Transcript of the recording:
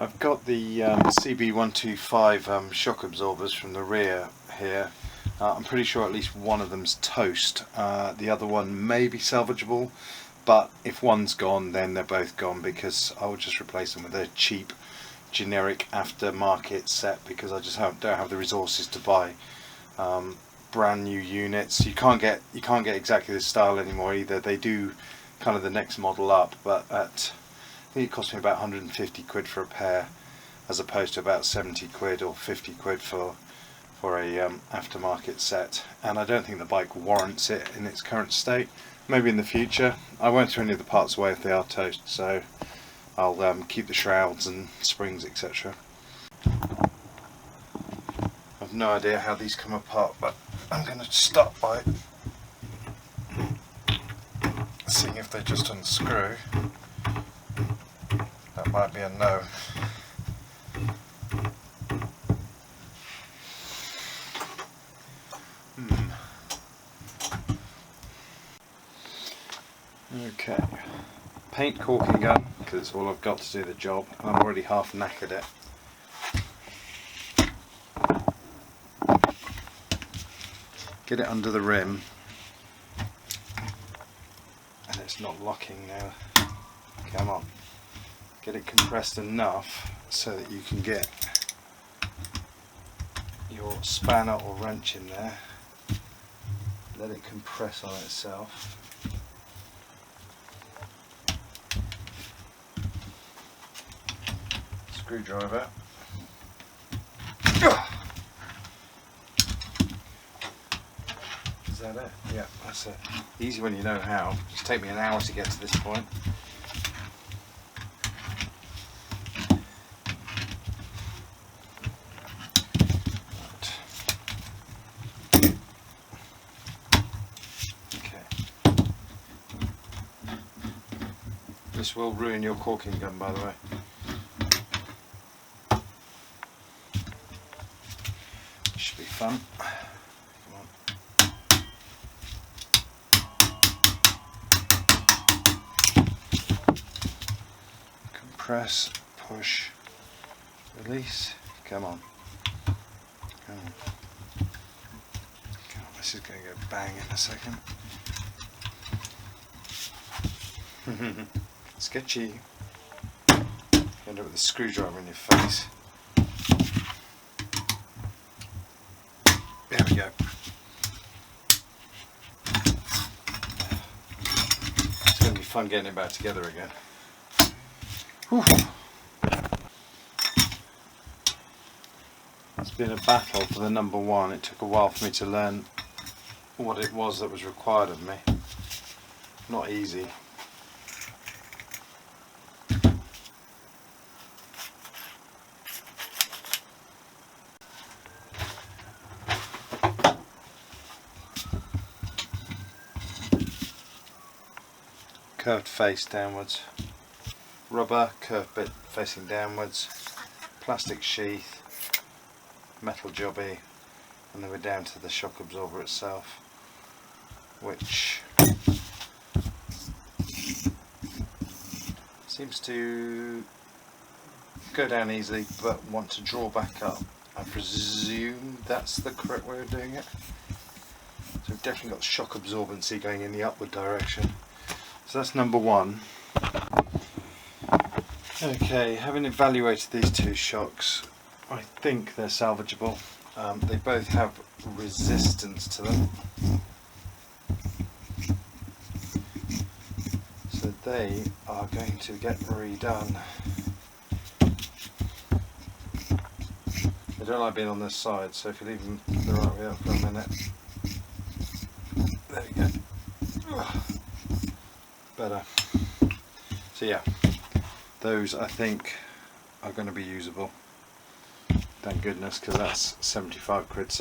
I've got the cb125 shock absorbers from the rear here. I'm pretty sure at least one of them's toast. The other one may be salvageable, but if one's gone then they're both gone, because I will just replace them with a cheap generic aftermarket set, because I just don't have the resources to buy brand new units. You can't get exactly this style anymore either. They do kind of the next model up, but I think it cost me about 150 quid for a pair, as opposed to about 70 quid or 50 quid for a aftermarket set, and I don't think the bike warrants it in its current state. Maybe in the future. I won't throw any of the parts away if they are toast, so I'll keep the shrouds and springs, etc. I've no idea how these come apart, but I'm going to start by seeing if they just unscrew. That might be a no. Okay, paint caulking gun, because it's all I've got to do the job. I'm already half knackered it. Get it under the rim, and it's not locking now. Come on, get it compressed enough so that you can get your spanner or wrench in there. Let it compress on itself. Screwdriver. Is that it? Yeah, that's it. Easy when you know how. It's taken me an hour to get to this point. Right. Okay. This will ruin your caulking gun, by the way. Should be fun. Come on. Compress, push, release. Come on. Come on. Come on. This is going to go bang in a second. Sketchy. End up with a screwdriver in your face. There we go. It's going to be fun getting it back together again. Whew. It's been a battle for the number one. It took a while for me to learn what it was that was required of me. Not easy. Curved face downwards, rubber curved bit facing downwards, plastic sheath, metal jobby, and then we're down to the shock absorber itself, which seems to go down easily but want to draw back up. I presume that's the correct way of doing it. So we've definitely got shock absorbency going in the upward direction. So that's number one. Okay, having evaluated these two shocks, I think they're salvageable. They both have resistance to them, so they are going to get redone. They don't like being on this side, so if you leave them the right way up for a minute, there we go. Ugh. Better. So yeah, those I think are going to be usable. Thank goodness, because that's 75 quid, so